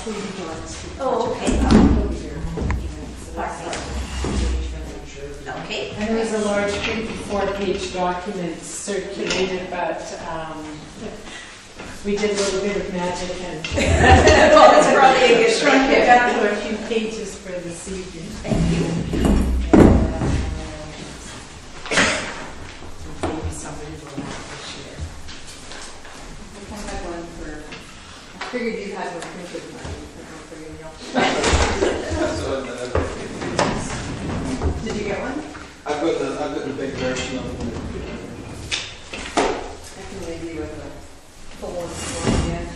will be joining us. Oh, okay. He'll be here. Okay. And there was a large 54-page document circulated, but we did a little bit of magic and Well, that's probably a good shrunk thing. it down to a few pages for this evening. Thank you. Maybe somebody will have to share. I had one for, I figured you had one printed, but I figured you Did you get one? I've got the big version of it. I can leave you with a full one again.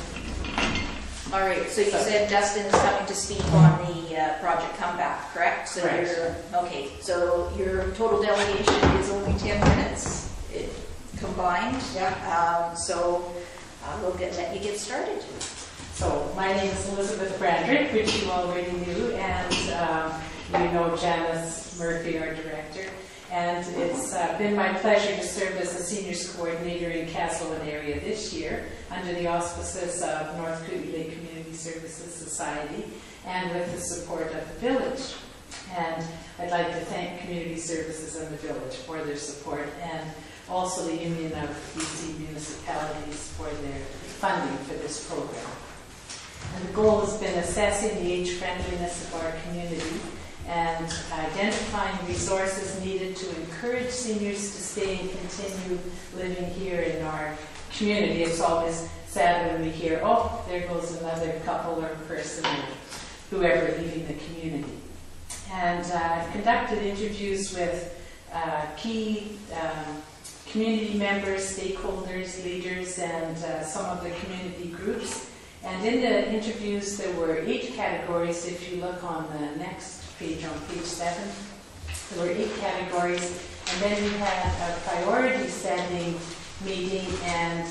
All right, so you said Dustin's coming to speak on the project comeback, correct? So Correct. okay, so your total delegation is only 10 minutes combined. Yeah. So we'll let you get started. So my name is Elizabeth Bradrick, which you already knew, and you know Janice Murphy, our director. And it's been my pleasure to serve as the Seniors Coordinator in Castlewood area this year under the auspices of North Kootenay Lake Community Services Society and with the support of the village. And I'd like to thank Community Services and the village for their support, and also the Union of BC Municipalities for their funding for this program. And the goal has been assessing the age friendliness of our community and identifying resources needed to encourage seniors to stay and continue living here in our community. It's always sad when we hear, oh, there goes another couple or person or whoever leaving the community. And I've conducted interviews with key community members, stakeholders, leaders, and some of the community groups. And in the interviews, there were 8 categories. If you look on the next page, on page 7, there were 8 categories. And then we had a priority setting meeting and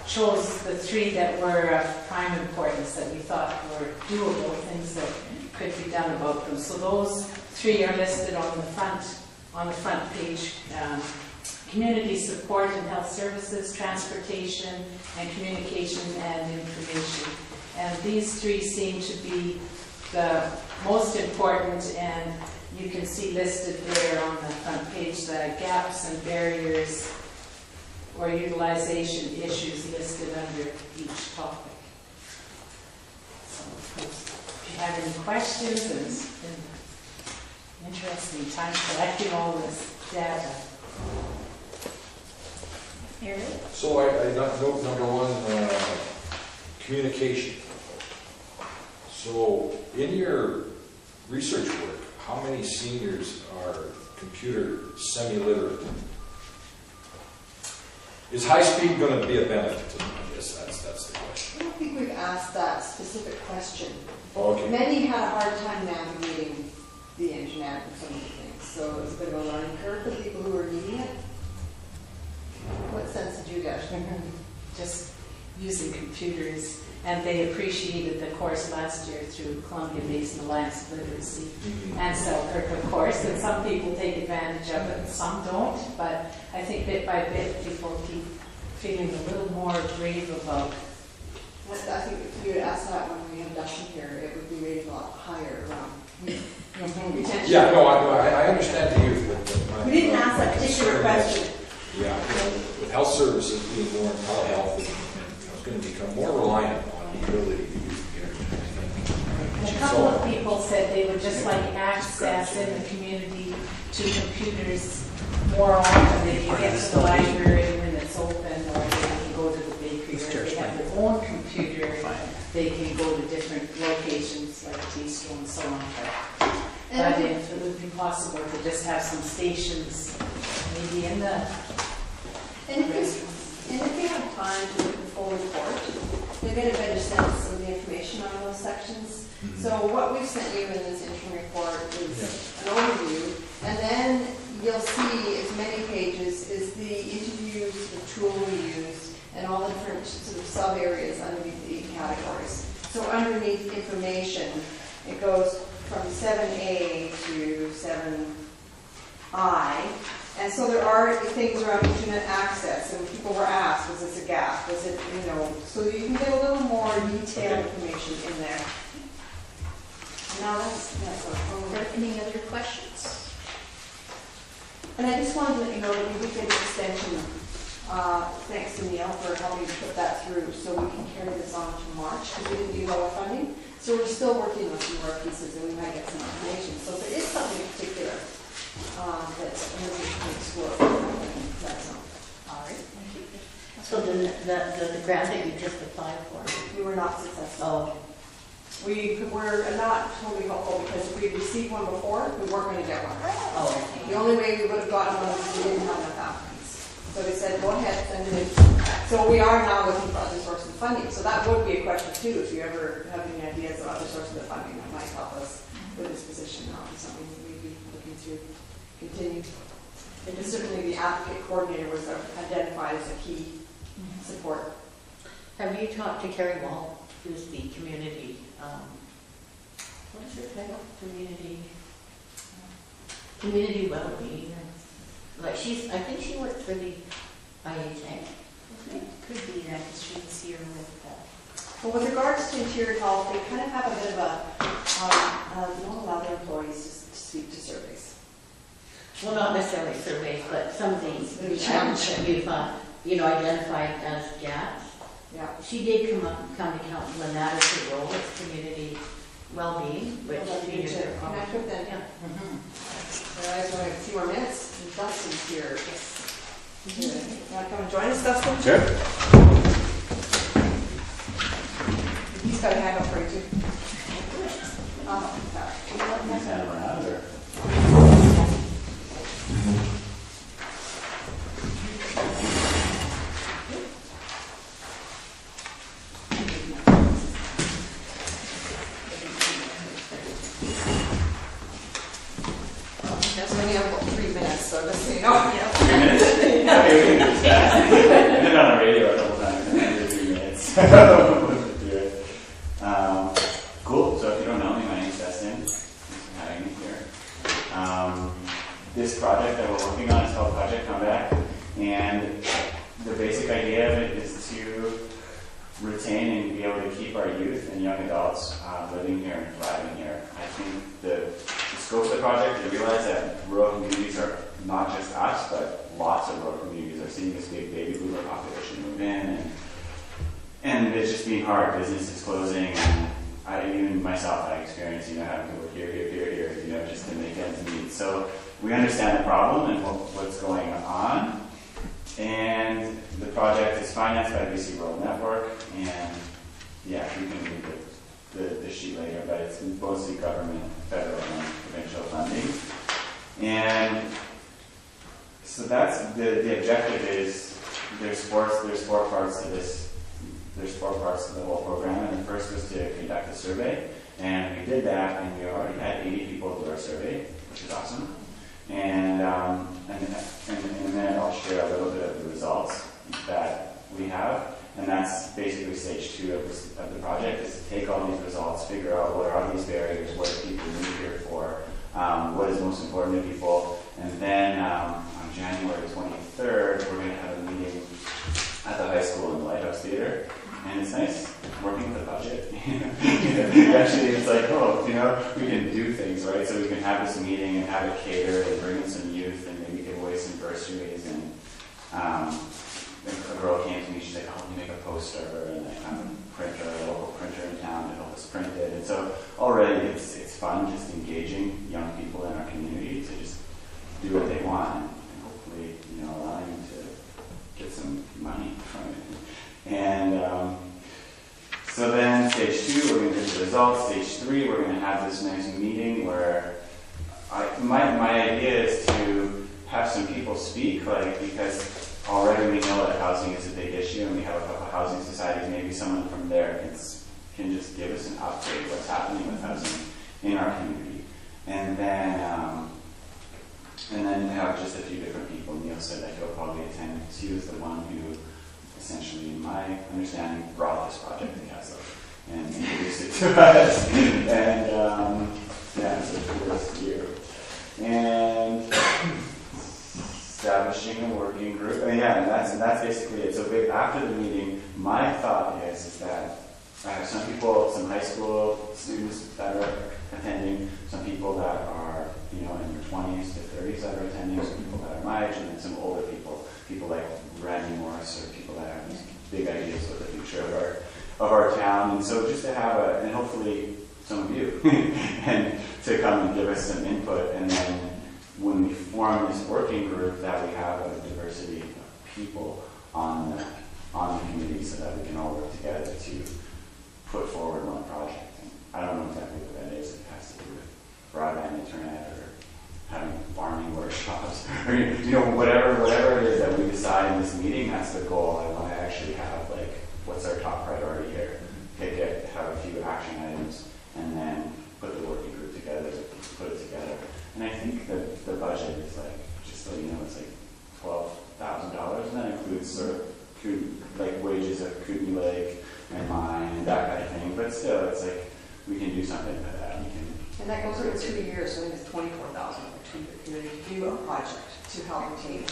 chose the 3 that were of prime importance that we thought were doable, things that could be done about them. So those 3 are listed on the front page. Community support and health services, transportation, and communication and information. And these 3 seem to be the most important, and you can see listed there on the front page the gaps and barriers or utilization issues listed under each topic. So if you have any questions, it's been an interesting time collecting all this data. So I note number 1, communication. So in your research work, how many seniors are computer semi-literate? Is high speed going to be a benefit to them? I guess that's the question. I don't think we've asked that specific question. Okay. Many had a hard time navigating the internet and some of the things, so it was a bit of a learning curve for the people who were needing it. What sense did you get? Just using computers, and they appreciated the course last year through Columbia Basin Alliance of Literacy and Selkirk, of course, and some people take advantage of it and some don't, but I think bit by bit people keep feeling a little more brave about it. I think if you had asked that when we had Dustin here, it would be rated a lot higher around retention. Yeah, no, I understand the youth, but We didn't ask that particular question. Yeah, with health services being more in telehealth, it's going to become more reliant on the ability to use the internet. A couple of people said they would just like access in the community to computers more often. They can get to the library when it's open, or they can go to the bakery, or if they have their own computer, they can go to different locations like T-Store and so on. But if it would be possible to just have some stations maybe in the... And if you have time to look at the full report, you'll get a better sense of the information on those sections. So what we've sent you in this interim report is an overview, and then you'll see as many pages as the interviews, the tool we use, and all the different sort of sub-areas underneath the categories. So underneath information, it goes from 7A to 7I, And so there are things around internet access, and people were asked, was this a gap? Was it, so you can get a little more detailed information in there. Now that's Are there any other questions? And I just wanted to let you know that we did get an extension, thanks to Neil for helping put that through, so we can carry this on to March, because we didn't do lower funding. So we're still working on some more pieces, and we might get some information. So if there is something in particular that's emerging to explore, let us know. All right, thank you. So the grant that you just applied for? We were not successful. Oh, We were not totally hopeful, because if we had received one before, we weren't going to get one. oh, The only way we would have gotten one is if we didn't have enough applicants. So they said, go ahead, send it in. So we are now looking for other sources of funding. So that would be a question too, if you ever have any ideas of other sources of funding that might help us with this position. That would be something that we'd be looking to continue. And certainly the applicant coordinator was identified as a key support. have you talked to Carrie Wall, who's the community, what is her title? Community well-being. Like I think she works for the IHA. Could be that, because she was here with, Well, with regards to interior health, they kind of have a bit of not allow their employees to speak to surveys. Well, not necessarily surveys, but some of these The items challenge. that you've, identified as gaps. Yeah. She did come to council, and that is her role, it's community well-being, which Well, she we need is to her connect with them. Yeah. I just want a few more minutes. And Dustin's here. You want to come and join us, Dustin? Sure. He's got a hand up for you too. Oh, Can you stand around or? we only have about 3 minutes, so just so you know. 3 minutes? Okay, we can do that. I did it on the radio a couple times and I did 3 minutes. We'll do it. Cool. So if you don't know me, my name's Dustin. Thanks for having me here. This project that we're working on is called Project Comeback, and the basic idea of it is to retain and be able to keep our youth and young adults living here and thriving here. I think the scope of the project, to realize that rural communities are not just us, but lots of rural communities are seeing this big baby boomer population move in, and it's just being hard. Business is closing, and even myself, I experienced, having to work here, just to make ends meet. So we understand the problem and what's going on. And the project is financed by BC Rural Network, and yeah, you can read the sheet later, but it's mostly government, federal, and provincial funding. And so that's the objective is there's four parts to this. There's 4 parts to the whole program, and the first was to conduct a survey, and we did that, and we already had 80 people do our survey, which is awesome. And then I'll share a little bit of the results that we have, and that's basically stage 2 of the project, is to take all these results, figure out what are these barriers, what do people move here for, what is most important to people, and then on January 23rd, we're going to have a meeting at the high school in the Lighthouse Theater, and it's nice working with a budget. Actually, it's like, we can do things, right? So we can have this meeting and have it catered and bring in some youth and maybe give away some bursaries. And a girl came to me, she's like, oh, you make a poster, and I have a printer, a local printer in town to help us print it. And so already it's fun just engaging young people in our community to just do what they want and hopefully, allowing them to get some money from it. And so then stage 2, we're going to get the results. Stage 3, we're going to have this nice meeting where my idea is to have some people speak, because already we know that housing is a big issue, and we have a couple housing societies. Maybe someone from there can just give us an update what's happening with housing in our community. And then have just a few different people. Neil said that he'll probably attend. He was the one who essentially, in my understanding, brought this project to Kaslo and introduced it to us. And so kudos to you. And establishing a working group. And yeah, and that's basically it. So after the meeting, my thought is that I have some people, some high school students that are attending, some people that are, you know, in their 20s to 30s that are attending, some people that are my age, and then some older people like Randy Morris, or people that have these big ideas for the future of our town. And so just to have and hopefully some of you, and to come and give us some input, and then when we form this working group, that we have a diversity of people on the committee, so that we can all work together to put forward one project. And I don't know exactly what that is. It has to do with broadband internet, or having farming workshops, or you know, whatever it is that we decide in this meeting. That's the goal. I want to actually have, like, what's our top priority here? Pick it, have a few action items, and then put the working group together, put it together. And I think that the budget is, like, just so you know, it's like $12,000, and that includes sort of wages of Kootenai Lake and mine and that kind of thing. But still, it's like we can do something with that. And that goes over 2 years, so I think it's $24,000 for 2 years to do a project to help retain,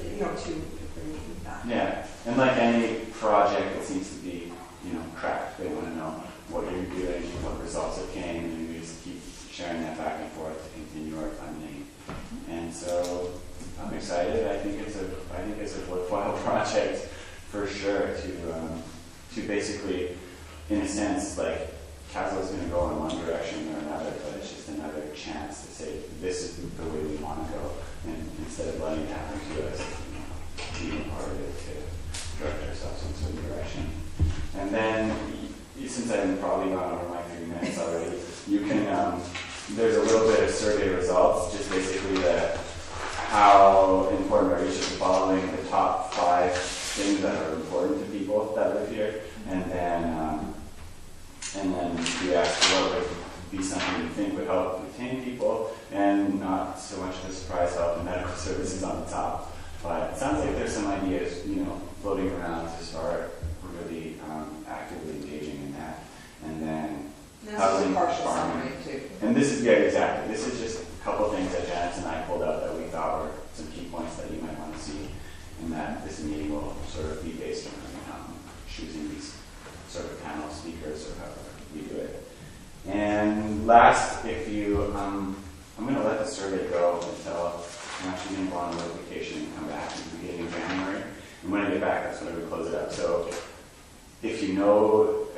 you know, to bring it back. Yeah, and like any project, it seems to be, you know, cracked. They want to know what you're doing, what results it came, and we just keep sharing that back and forth to continue our funding. And so I'm excited. I think it's a worthwhile project for sure to basically, in a sense, like, Kaslo is going to go in one direction or another, but it's just another chance to say this is the way we want to go, and instead of letting it happen to us, you know, being part of it to direct ourselves in a certain direction. And then, since I've probably gone over my 3 minutes already, you can there's a little bit of survey results, just basically how important are each of the following, the top 5 things that are important to people that live here, and then we asked what would be something you think would help retain people, and not so much of a surprise, help and medical services on the top. But it sounds like there's some ideas, you know, floating around to start really actively engaging in that. And then This is a partial summary too. And this is, yeah, exactly. This is just a couple things that Janice and I pulled out that we thought were some key points that you might want to see, and that this meeting will sort of be based on choosing these sort of panel speakers or however we do it. And last, if you, I'm going to let the survey go until I'm actually going to go on a little vacation and come back in the beginning of January. And when I get back, that's when I would close it up. So if you know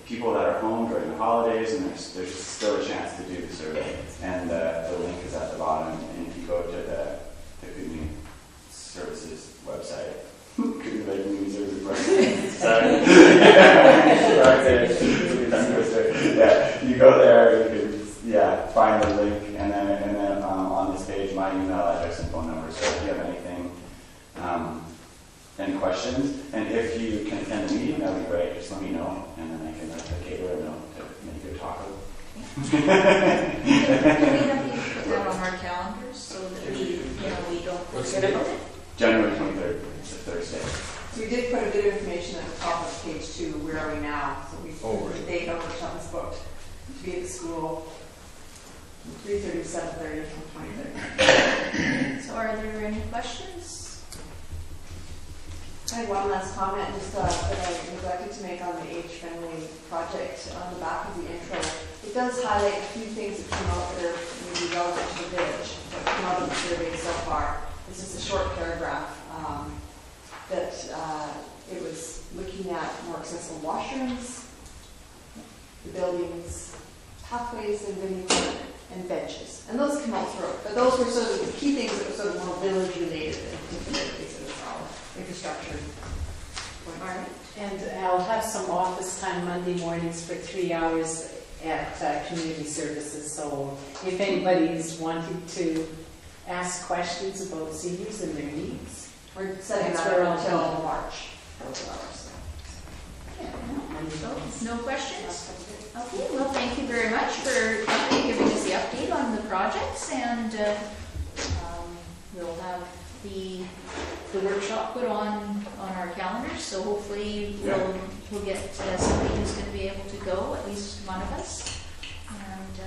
people that are home during the holidays, and there's still a chance to do the survey. And the link is at the bottom. And if you go to the Kootenai Services website, Kootenai Lake Community Services website, sorry. Yeah, you go there, you can find the link, and then on this page, my email address and phone number. So if you have anything, any questions, and if you can attend the meeting, that would be great. Just let me know, and then I can let the caterer know to make a taco. Can we have you put that on our calendars so that we don't forget about it? January 23rd, it's a Thursday. So we did put a bit of information at the top of page 2. Where are we now? So we the date our workshop is booked to be at the school 3:30 to 7:30 on 23rd. So are there any questions? I had one last comment just that I neglected to make on the age-friendly project on the back of the intro. It does highlight a few things that came out that are maybe relevant to the village that came out of the survey so far. This is a short paragraph that it was looking at more accessible washrooms, the buildings, pathways and and benches. And those come out through. But those were sort of the key things that were sort of more village related and particularly sort of infrastructure. All right. And I'll have some office time Monday mornings for 3 hours at community services. So if anybody is wanting to ask questions about seniors and their needs, We're setting That's that where up I'll until be. March. Those hours. No questions? Okay, well, thank you very much for coming and giving us the update on the projects, and we'll have the workshop put on our calendars, so hopefully we'll get somebody who's going to be able to go, at least one of us. And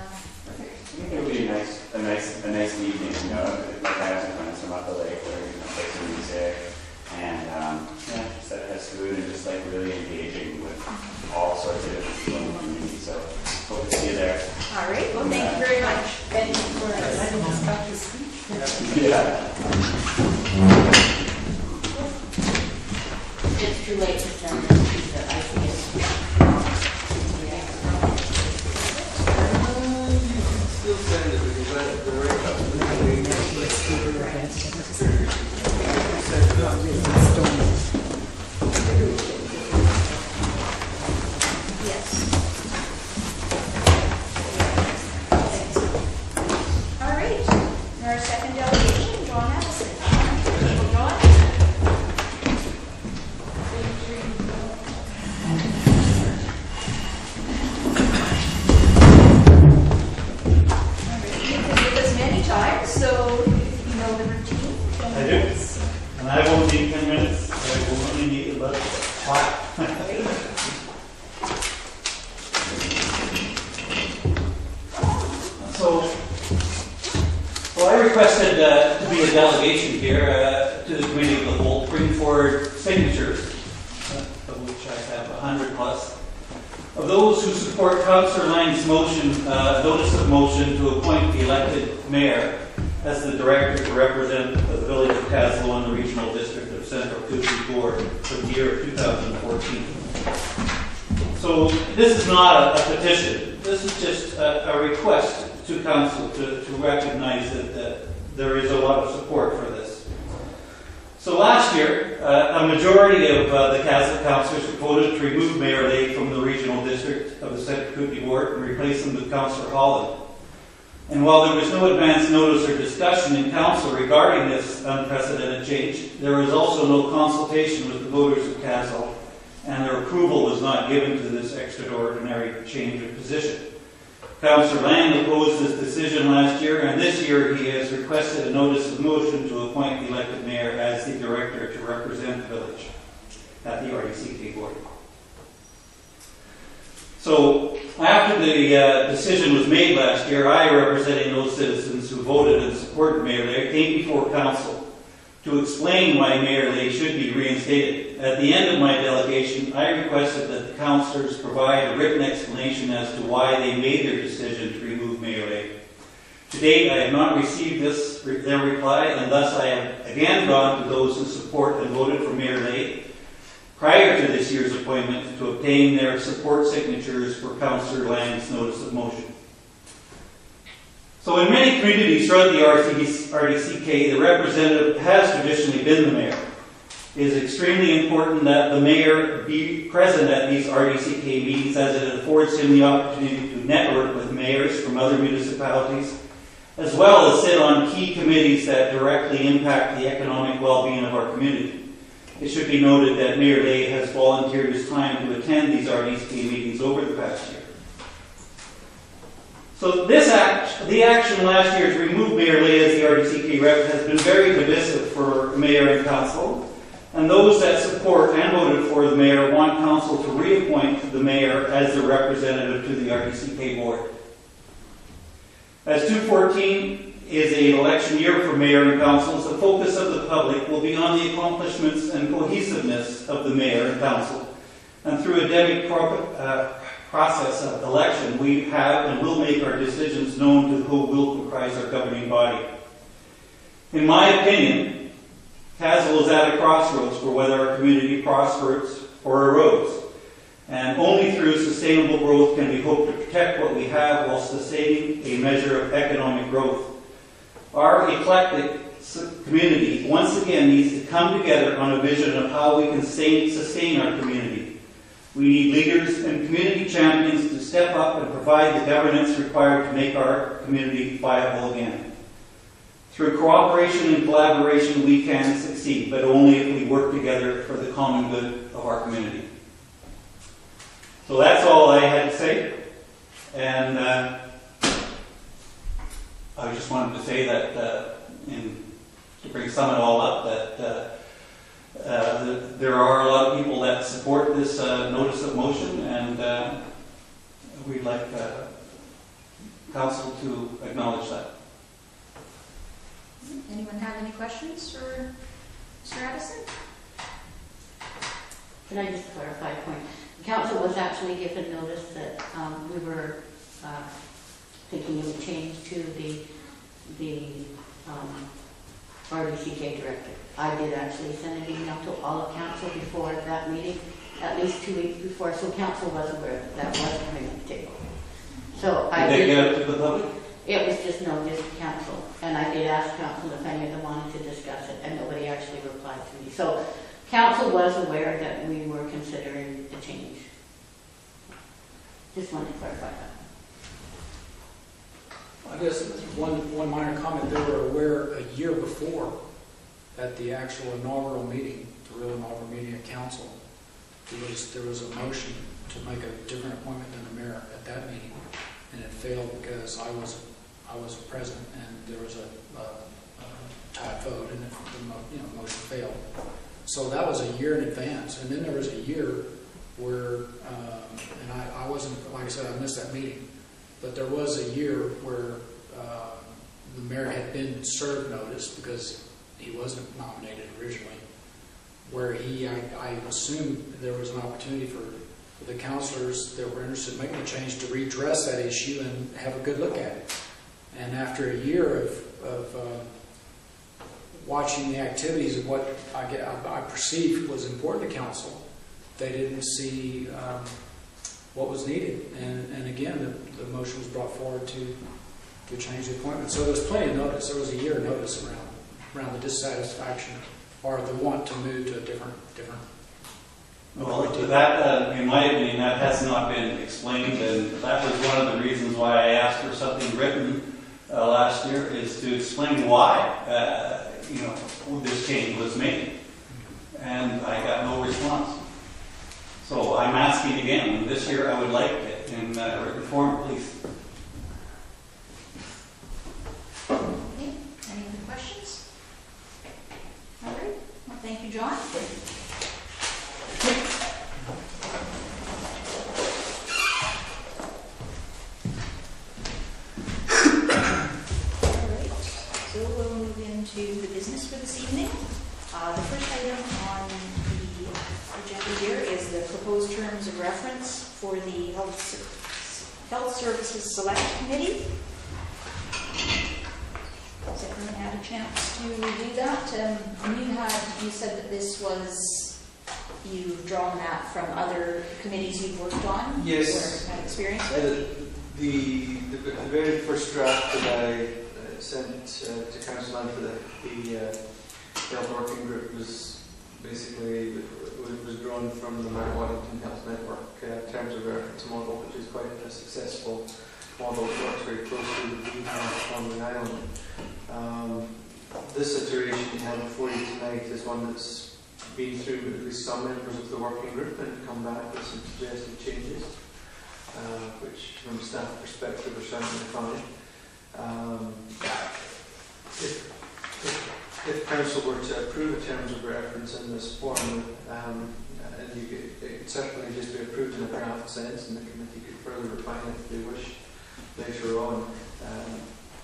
I think it'll be a nice evening, you know, like I have some friends from about the lake or play some music, and yeah, set has food and just like really engaging with all sorts of different people in the community. So hope to see you there. All right, well, thank you very much. Thank you for letting us come to speak. Yeah. It's too late to send this piece of ideas. Still send it because I the right up. Send it up. Yes. All right, and our second delegation, John Allison. John? You've been with us many times, so you know the routine. I do. And I won't need 10 minutes, I will only need about 5. So I requested to be a delegation here to the committee of the whole, bring forward signatures, of which I have 100 plus, of those who support Councillor Lang's motion, notice of motion to appoint the elected mayor as the director to represent the village of Kaslo in the regional district of Central Kootenai Board for the year of 2014. So this is not a petition. This is just a request to council to recognize that there is a lot of support for this. So last year, a majority of the Kaslo councillors voted to remove Mayor Lay from the regional district of the Central Kootenai Board and replace him with Councillor Holland. And while there was no advance notice or discussion in council regarding this unprecedented change, there was also no consultation with the voters of Kaslo, and their approval was not given to this extraordinary change of position. Councillor Lang opposed this decision last year, and this year he has requested a notice of motion to appoint the elected mayor as the director to represent the village at the RDCK board. So after the decision was made last year, I, representing those citizens who voted and supported Mayor Lay, came before council to explain why Mayor Lay should be reinstated. At the end of my delegation, I requested that the councillors provide a written explanation as to why they made their decision to remove Mayor Lay. To date, I have not received their reply, and thus I have again gone to those who support and voted for Mayor Lay prior to this year's appointment to obtain their support signatures for Councillor Lang's notice of motion. So in many communities throughout the RDCK, the representative has traditionally been the mayor. It is extremely important that the mayor be present at these RDCK meetings, as it affords him the opportunity to network with mayors from other municipalities, as well as sit on key committees that directly impact the economic well-being of our community. It should be noted that Mayor Lay has volunteered his time to attend these RDCK meetings over the past year. So the action last year to remove Mayor Lay as the RDCK rep has been very divisive for mayor and council. And those that support and voted for the mayor want council to reappoint the mayor as the representative to the RDCK board. As 2014 is an election year for mayor and councils, the focus of the public will be on the accomplishments and cohesiveness of the mayor and council. And through a democratic process of election, we have and will make our decisions known to who will comprise our governing body. In my opinion, Kaslo is at a crossroads for whether our community prospers or erodes. And only through sustainable growth can we hope to protect what we have while sustaining a measure of economic growth. Our eclectic community once again needs to come together on a vision of how we can sustain our community. We need leaders and community champions to step up and provide the governance required to make our community viable again. Through cooperation and collaboration, we can succeed, but only if we work together for the common good of our community. So that's all I had to say. And I just wanted to say that, to sum it all up, that there are a lot of people that support this notice of motion, and we'd like council to acknowledge that. Anyone have any questions for Mr. Addison? Can I just clarify a point? The council was actually given notice that we were thinking of a change to the RDCK director. I did actually send an email to all of council before that meeting, at least 2 weeks before, so council was aware that that was coming on the table. So I Did they did, get up to the public? it was just noticed to council, and I did ask council if any of them wanted to discuss it, and nobody actually replied to me. So council was aware that we were considering a change. Just wanted to clarify that. I guess one minor comment, they were aware a year before at the actual inaugural meeting, the real inaugural meeting of council, there was a motion to make a different appointment than the mayor at that meeting, and it failed because I was present and there was a tie vote and the motion failed. So that was a year in advance, and then there was a year where, and I wasn't, like I said, I missed that meeting, but there was a year where the mayor had been served notice because he wasn't nominated originally, where I assumed there was an opportunity for the councilors that were interested in making a change to redress that issue and have a good look at it. And after a year of watching the activities of what I perceived was important to council, they didn't see what was needed. And again, the motion was brought forward to change the appointment. So there was plenty of notice. There was a year notice around the dissatisfaction or the want to move to a different. Well, that, in my opinion, that has not been explained, and that was one of the reasons why I asked for something written last year, is to explain why this change was made, and I got no response. So I'm asking again. This year, I would like it in written form, please. Okay, any other questions? All right, well, thank you, John. So we'll move into the business for this evening. The first item on the agenda here is the proposed terms of reference for the Health Services Select Committee. Has everyone had a chance to review that? You said that this was, you've drawn that from other committees you've worked on? Yes. Or had experience with? The very first draft that I sent to Council and for the Health Working Group was basically was drawn from the Mount Waddington Health Network terms of reference model, which is quite a successful model. It works very closely with the health on the island. This iteration you have before you tonight is one that's been through with at least some members of the working group and come back with some suggested changes, which from a staff perspective are certainly fine. If Council were to approve the terms of reference in this form, it could certainly just be approved in a draft sense, and the committee could further refine it if they wish later on.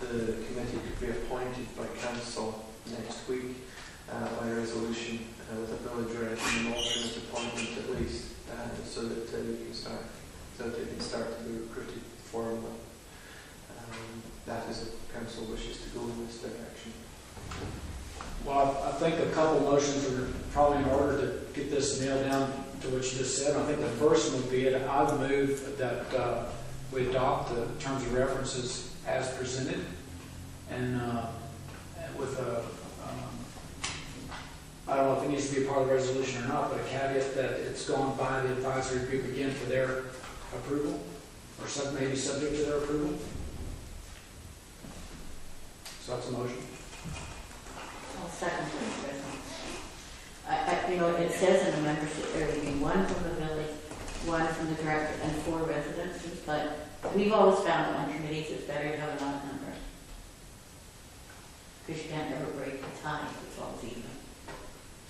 The committee could be appointed by Council next week by resolution with a village rep and an alternate appointment at least, so that they can start to be recruited formally. That is if Council wishes to go in this direction. Well, I think a couple motions are probably in order to get this nailed down to what you just said. I think the first one would be I would move that we adopt the terms of references as presented, and with a I don't know if it needs to be a part of the resolution or not, but a caveat that it's gone by the advisory group again for their approval, or maybe subject to their approval. So that's a motion. I'll second that, President. It says in the membership there would be one from the village, one from the director, and 4 residences, but we've always found on committees it's better to have an odd number. Because you can't ever break the tie if it's all even.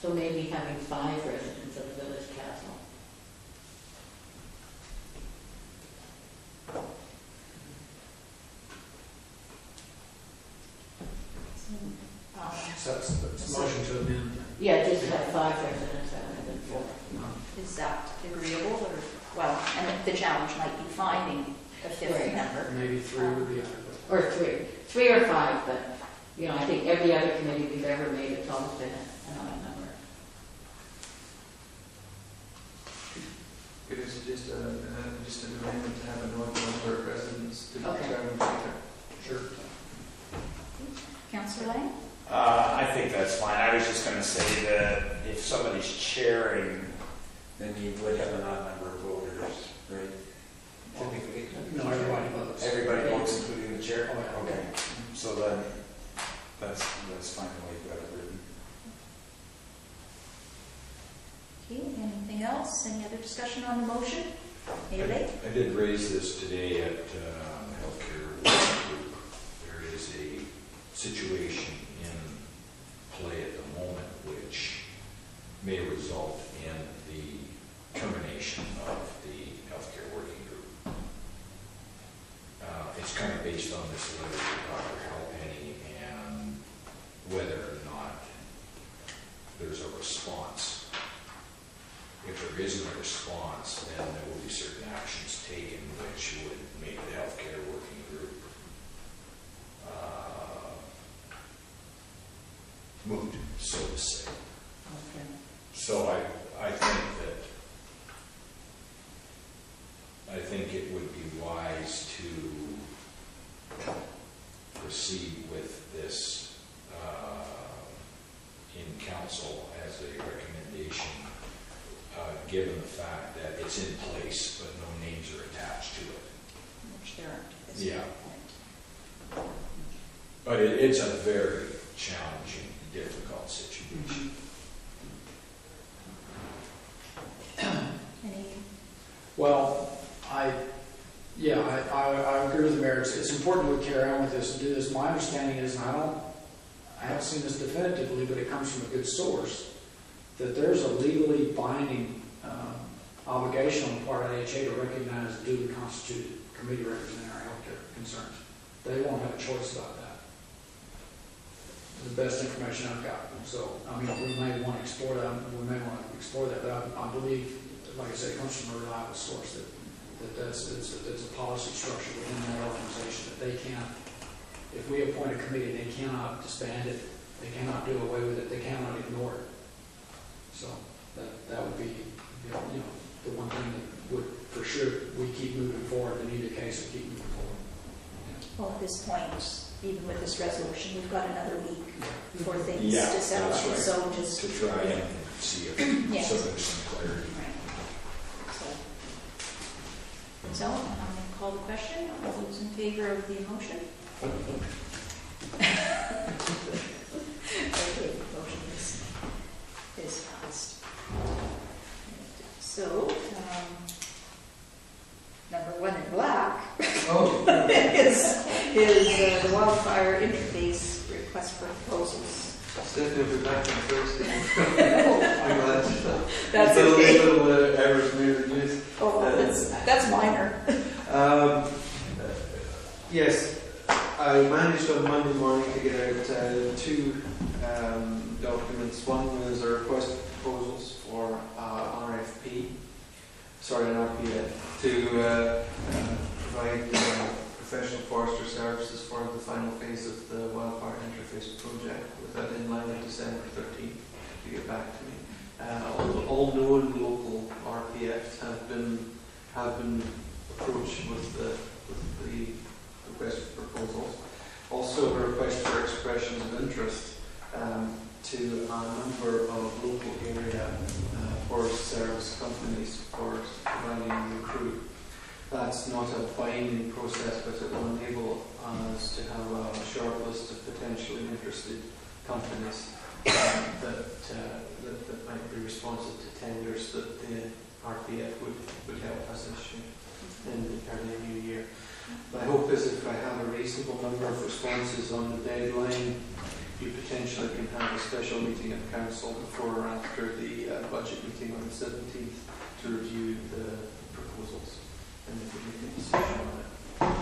So maybe having 5 residents of the village castle. So it's a motion to amend. Yeah, just have 5 residents rather than 4. Is that agreeable, or, well, and the challenge might be finding a 5th Right. member. Maybe 3 would be adequate. Or 3. 3 or 5, but, you know, I think every other committee we've ever made, it's always been an odd number. It is just an amendment to have an odd number of residents to Okay. determine later. Sure. Councillor Lang? I think that's fine. I was just gonna say that if somebody's chairing, then you would have an odd number of voters, right? Typically. No, everybody votes. Everybody votes, including the chair? Oh, yeah. Okay, so then, that's fine the way you've got it written. Okay, anything else? Any other discussion on the motion? Haley? I did raise this today at healthcare working group. There is a situation in play at the moment which may result in the termination of the healthcare working group. It's kind of based on this letter from Dr. Halpenny and whether or not there's a response. If there isn't a response, then there will be certain actions taken which would make the healthcare working group moot, so to say. Okay. So I think it would be wise to proceed with this in council as a recommendation, given the fact that it's in place but no names are attached to it. Which there aren't at this Yeah. point. But it's a very challenging, difficult situation. Any, Well, I agree with the mayor. It's important we carry on with this and do this. My understanding is, and I haven't seen this definitively, but it comes from a good source, that there's a legally binding obligation on the part of AHA to recognize a duly constituted committee representing our healthcare concerns. They won't have a choice about that. The best information I've got. So, I mean, we may want to explore that. But I believe, like I said, it comes from a reliable source that's a policy structure within that organization that they can't. If we appoint a committee, they cannot disband it. They cannot do away with it. They cannot ignore it. So that would be, you know, the one thing that would, for sure, we keep moving forward in either case, we keep moving forward. well, at this point, even with this resolution, we've got another week before things Yeah, to settle that's out. right. So just, To try and see if Yes. so there's some clarity. right. So I'm going to call the question. All those in favor of the motion? Okay, the motion is passed. So, number 1 in black is the wildfire interface request for proposals. Stephanie will be back on Thursday. I'm glad to. That's Little- okay. Little errors may reduce. Oh, that's minor. Yes, I managed on Monday morning to get out 2 documents. One was a request for proposals for RFP, an RPF, to provide professional forester services for the final phase of the wildfire interface project, with that deadline of December 13th to get back to me. All known local RPFs have been approached with the request for proposals. Also a request for expressions of interest to a number of local area forest service companies for providing the crew. That's not a binding process, but it will enable us to have a short list of potentially interested companies that might be responsive to tenders that the RPF would help us issue in the early new year. My hope is if I have a reasonable number of responses on the deadline, you potentially can have a special meeting of council before or after the budget meeting on the 17th to review the proposals and if we make a decision on it.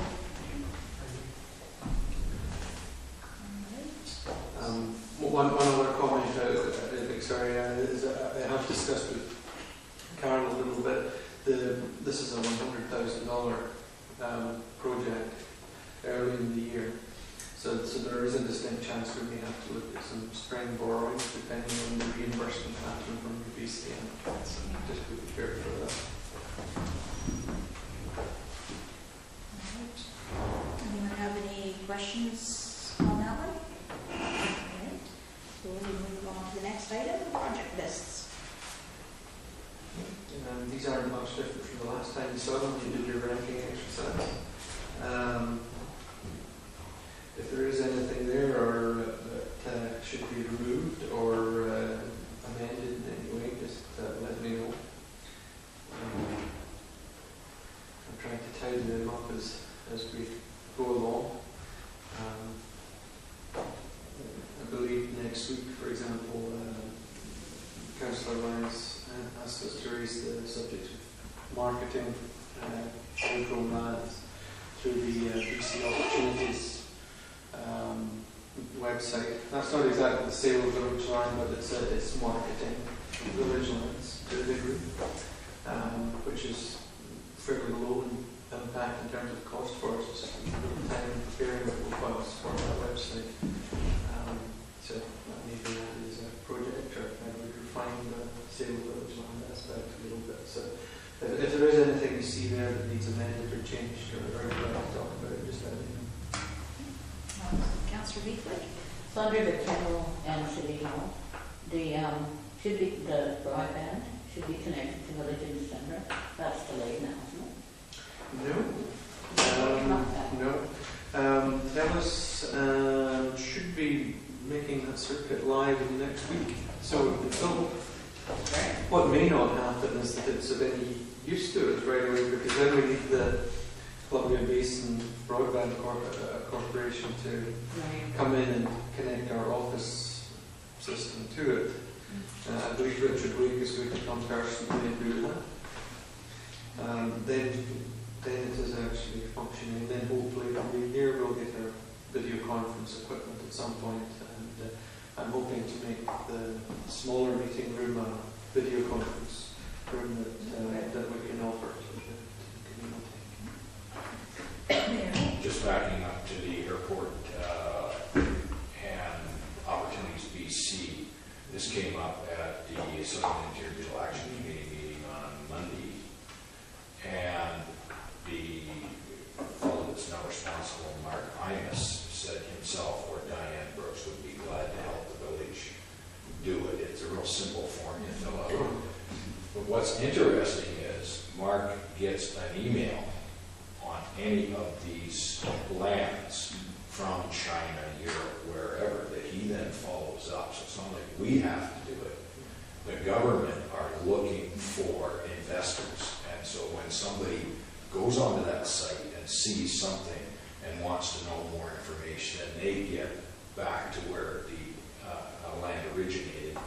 One other comment, is I have discussed with Carol a little bit. This is a $100,000 project early in the year, so there is a distinct chance we may have to look at some spring borrowings depending on the reimbursement happening from the BCM. So just be prepared for that. Anyone have any questions on that one? Alright, so we move on to the next item, project lists. These aren't much different from the last time you saw them when you did your ranking exercise. If there is anything there or that should be removed or amended in any way, just let me know. I'm trying to tidy them up as we go along. I believe next week, for example, Councillor Lyons asked us to raise the subject of marketing rural lands through the BC Opportunities website. That's not exactly the sale of village land, but it's marketing of village lands to a degree, which is fairly low in impact in terms of cost for us. Just time preparing the profiles for that website. So that may be added as a project, or maybe refine the sale of village land aspect a little bit. So if there is anything you see there that needs amended or changed or you'd like to talk about it, just let me know. Councillor Beasley? So under the kennel and city hall, should be, the broadband should be connected to Village in December. That's delayed now, isn't it? No. Telus should be making that circuit live in the next week. So what may not happen is that it's of any use to us right away, because then we need the Columbia Basin Broadband Corporation to come in and connect our office system to it. I believe Richard Wake is going to come personally and do that. Then it is actually functioning. Then hopefully from here we'll get our video conference equipment at some point, and I'm hoping to make the smaller meeting room a video conference room that we can offer to the community. Just backing up to the airport and Opportunities BC, this came up at the Southern Interior Action Committee meeting on Monday, and the fellow that's now responsible, Mark Imus, said himself or Diane Brooks would be glad to help the village do it. It's a real simple form you fill out. But what's interesting is Mark gets an email on any of these lands from China, Europe, wherever, that he then follows up. So it's not like we have to do it. The government are looking for investors. And so when somebody goes onto that site and sees something and wants to know more information, then they get back to where the land originated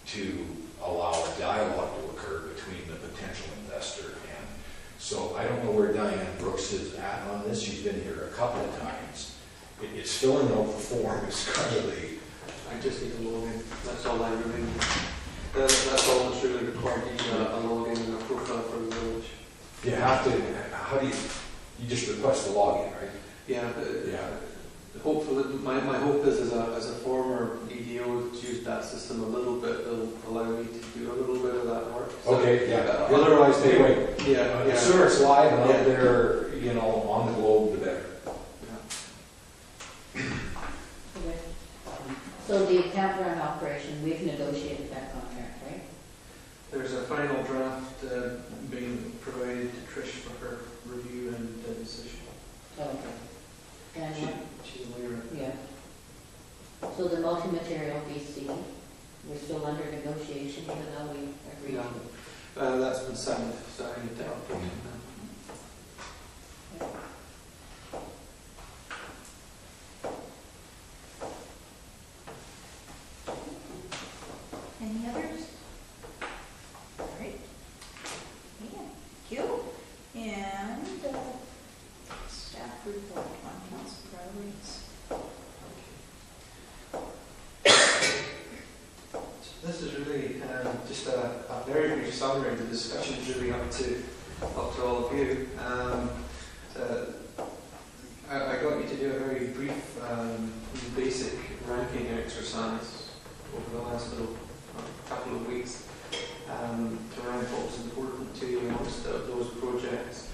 to allow a dialogue to occur between the potential investor and. So I don't know where Diane Brooks is at on this. She's been here a couple of times. It's filling out the form. It's kind of I just need to log in. That's all I really need. That's all that's really required. You need a login and a profile for the village. you have to. How do you just request the login, right? Yeah. Yeah. Hopefully, my hope is as a former EDO that's used that system a little bit, it'll allow me to do a little bit of that work. So, Okay, yeah. Otherwise, they Anyway, yeah. the sooner it's live and Yeah. out there, on the globe, the better. Okay. So the account run operation, we've negotiated that contract, right? There's a final draft being provided to Trish for her review and decision. Okay. And what? She's aware of it. Yeah. So the multi-material BC, we're still under negotiation even though we agreed Yeah. to. That's been signed, so I need to update it now. Any others? All right. Yeah, thank you. And staff report on council priorities. just a very brief summary of the discussions really up to all of you. I got you to do a very brief, basic ranking exercise over the last little couple of weeks to rank what was important to you amongst those projects.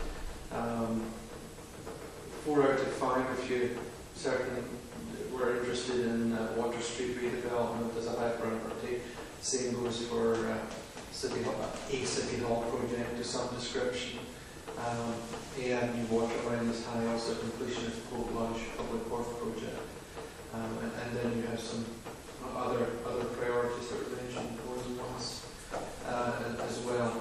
4 out of 5 of you certainly were interested in Water Street redevelopment as a high priority. Same goes for a City Hall project of some description. New water line is high, also completion of the Coat Lodge public work project. And then you have some other priorities that were mentioned more than once as well.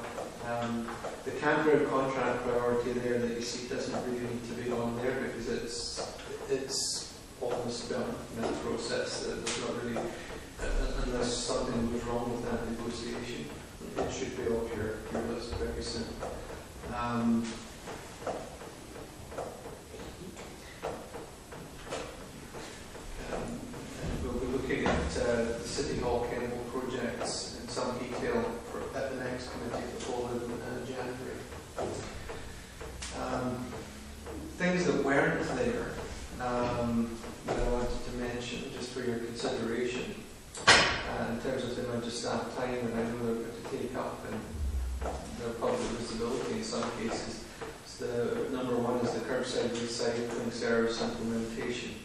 The campground contract priority there that you see doesn't really need to be on there because it's almost done in that process. There's not really, unless something was wrong with that negotiation, it should be off your list very soon. We'll be looking at the City Hall Kennel projects in some detail at the next committee of the whole in January. Things that weren't there that I wanted to mention just for your consideration in terms of the amount of staff time that I know they're going to take up and their public visibility in some cases. The number 1 is the curbside recycling service implementation.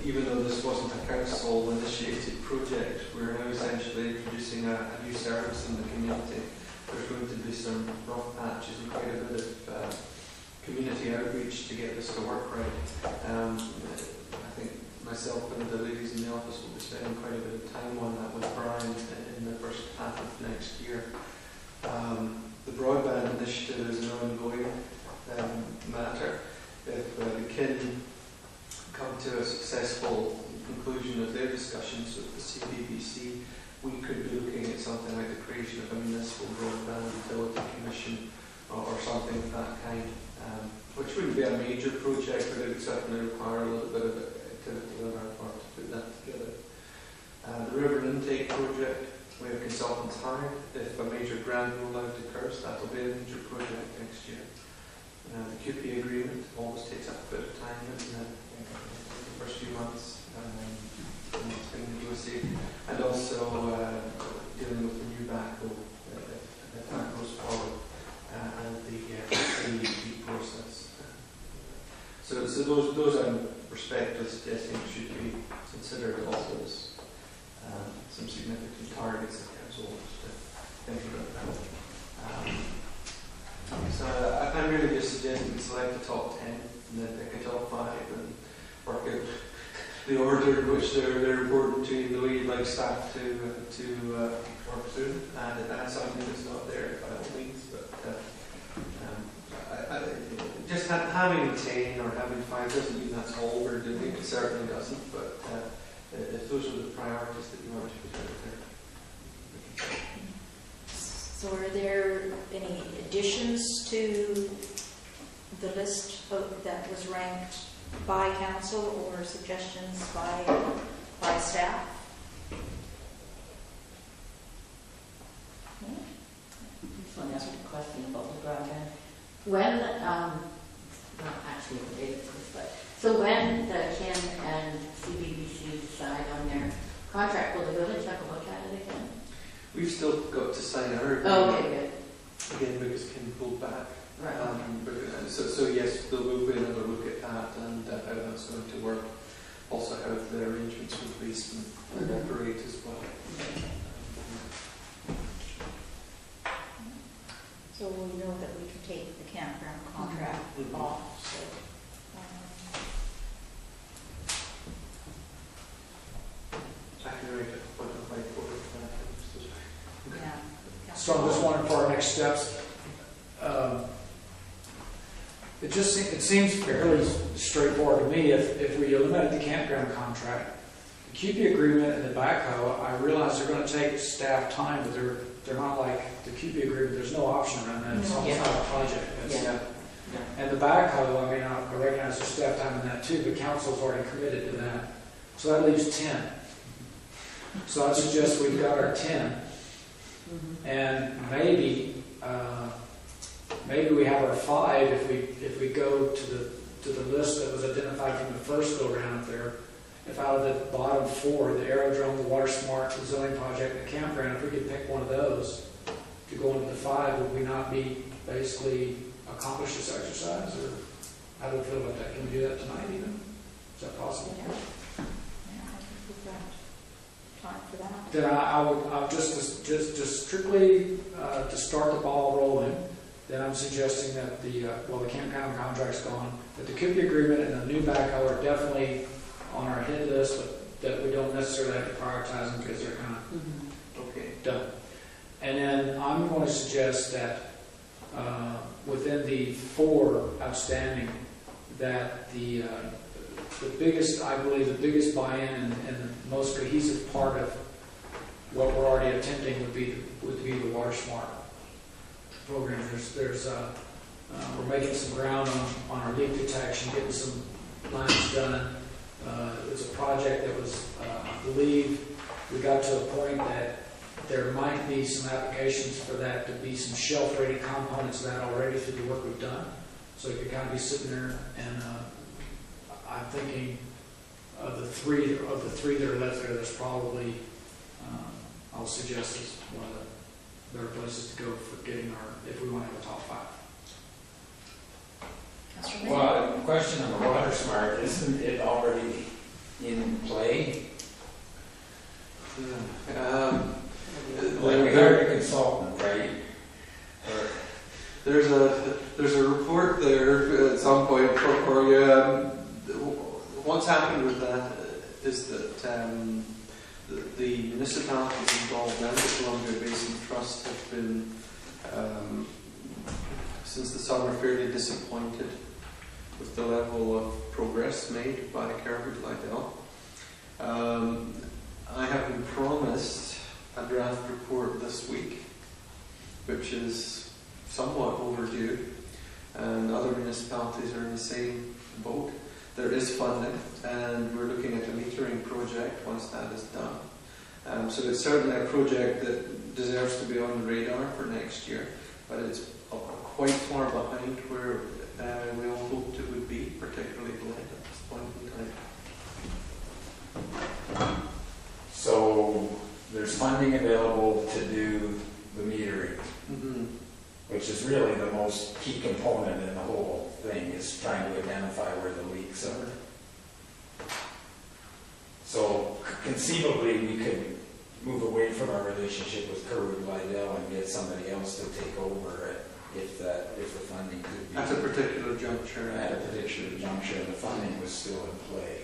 Even though this wasn't a council-initiated project, we're now essentially introducing a new service in the community. There's going to be some rough patches and quite a bit of community outreach to get this to work right. I think myself and the ladies in the office will be spending quite a bit of time on that with Brian in the first half of next year. The broadband initiative is an ongoing matter. If the KIN come to a successful conclusion of their discussions with the CBBC, we could be looking at something like the creation of a municipal broadband utility commission or something of that kind, which wouldn't be a major project, but it would certainly require a little bit of activity on our part to put that together. The river intake project, we have consultants hired. If a major grant rollout occurs, that will be a major project next year. The QP agreement always takes up a bit of time in the first few months. It's been negotiated. And also dealing with the new backhoe if that goes forward and the CEP process. So those are perspectives suggesting should be considered also as some significant targets that council wants to think about. So I'm really just suggesting select the top 10 and then pick a top 5 and work out the order in which they're important to you, the way you'd like staff to work through. And if that's something that's not there, by all means. But just having 10 or having 5 doesn't mean that's all we're doing. It certainly doesn't. But if those are the priorities that you want to put out there. So are there any additions to the list that was ranked by council or suggestions by staff? I just want to ask a question about the broadband. When, not actually related to this, but, so when the KIN and CBBC decide on their contract, will the village have a look at it again? We've still got to sign our agreement. Oh, okay, good. Again, because Kim pulled back. Right. So yes, there will be another look at that and how that's going to work. Also how the arrangements with policemen operate as well. So we know that we can take the campground contract off. So, I can write a point of light order for that. yeah. So I'm just wondering for our next steps. It seems fairly straightforward to me. If we eliminate the campground contract, the QP agreement and the backhoe, I realize they're going to take staff time, but they're not like the QP agreement. There's no option around that. It's almost not a project. Yeah. And the backhoe, I mean, I recognize there's staff time in that too, but council's already committed to that. So that leaves 10. So I suggest we've got our 10, and maybe we have our 5 if we go to the list that was identified from the first go round up there. If out of the bottom 4, the aerodrome, the water smart, the zoning project, and the campground, if we could pick one of those to go into the 5, would we not be basically accomplished this exercise? Or how do we feel about that? Can we do that tonight even? Is that possible? Yeah, I think we've got time for that. Then I would just strictly to start the ball rolling. Then I'm suggesting that the campground contract's gone, that the Cookie agreement and the new backhoe are definitely on our hit list, but that we don't necessarily have to prioritize them because they're kind of Okay. done. And then I'm going to suggest that within the 4 outstanding, that the biggest, I believe, the biggest buy-in and the most cohesive part of what we're already attempting would be the water smart program. We're making some ground on our leak detection, getting some lines done. It's a project that was, I believe, we got to a point that there might be some applications for that to be some shelf-ready components of that already through the work we've done. So it could kind of be sitting there, and I'm thinking of the three that are left there, there's probably, I'll suggest is one of the better places to go for getting if we want to have a top 5. Councillor May? Well, question on the water smart, isn't it already in play? Like we hired a consultant, right? There's a report there at some point for you. What's happened with that is that the municipalities involved and the Columbia Basin Trust have been, since the summer, fairly disappointed with the level of progress made by Kerwood Lydell. I have been promised a draft report this week, which is somewhat overdue, and other municipalities are in the same boat. There is funding, and we're looking at a metering project once that is done. So it's certainly a project that deserves to be on the radar for next year, but it's quite far behind where we all hoped it would be, particularly Glen at this point in time. So there's funding available to do the metering, which is really the most key component in the whole thing, is trying to identify where the leaks are. So conceivably, we could move away from our relationship with Kerwood Lydell and get somebody else to take over it if the funding could be. At a particular juncture. At a particular juncture, the funding was still in play.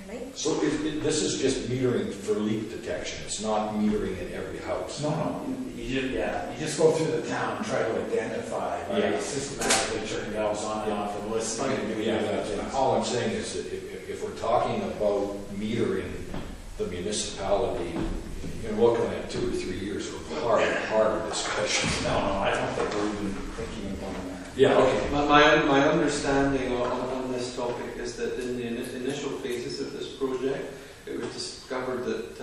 Mayor Lake? So this is just metering for leak detection, it's not metering in every house? No, you just go through the town and try to identify, by Yeah. systematically turning valves on and off and listening and doing everything. All I'm saying is that if we're talking about metering the municipality, you're looking at 2 or 3 years of harder discussion. No, I don't think we're even thinking of going there. Yeah, okay. My understanding on this topic is that in the initial phases of this project, it was discovered that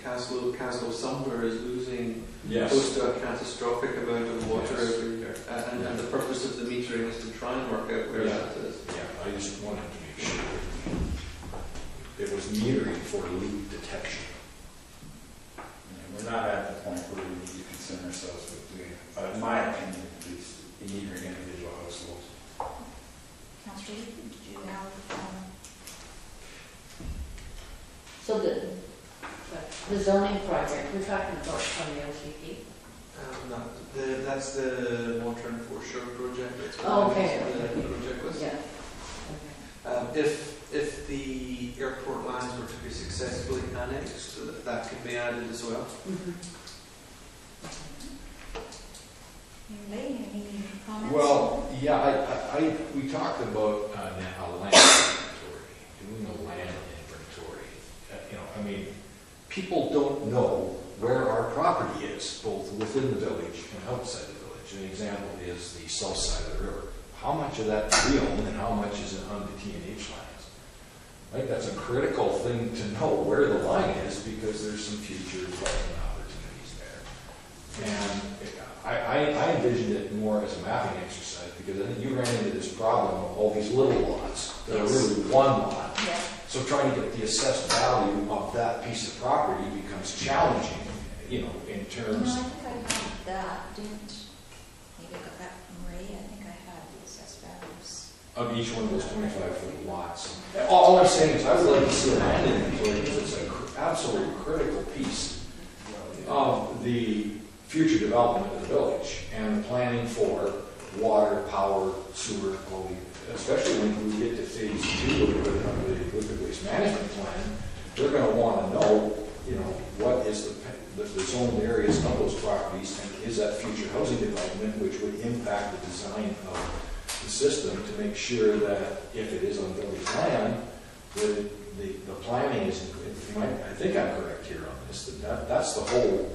Kaslo somewhere is losing close to a catastrophic amount of water every year. And the purpose of the metering is to try and work out where that is. Yeah, I just wanted to make sure it was metering for leak detection. We're not at the point where we need to concern ourselves with doing, in my opinion, at least, metering individual households. Councillor Lee, did you have, So the zoning project, we're talking about from the LCP? That's the Water and Foreshore project. That's what Oh, okay. the project was. Yeah. If the airport lands were to be successfully annexed, that could be added as well. Mayor Lake, any comments? Well, yeah, we talked about a land inventory, doing a land inventory. I mean, people don't know where our property is, both within the village and outside the village. An example is the south side of the river. How much of that do we own and how much is on the T&H lands? I think that's a critical thing to know where the line is, because there's some future development opportunities there. And I envisioned it more as a mapping exercise, because I think you ran into this problem of all these little lots that are really one lot. Yeah. So trying to get the assessed value of that piece of property becomes challenging, you know, in No, terms. I think I had that, didn't, maybe I got that from Ray, I think I had the assessed values. Of each one of those 25-foot lots. All I'm saying is I would like to see a land inventory, because it's an absolutely critical piece of the future development of the village and the planning for water, power, sewer, especially when we get to phase 2 of the liquid waste management plan. They're going to want to know, you know, what is the zoned areas of those properties, and is that future housing development, which would impact the design of the system to make sure that if it is on village land, the planning is, I think I'm correct here on this, that's the whole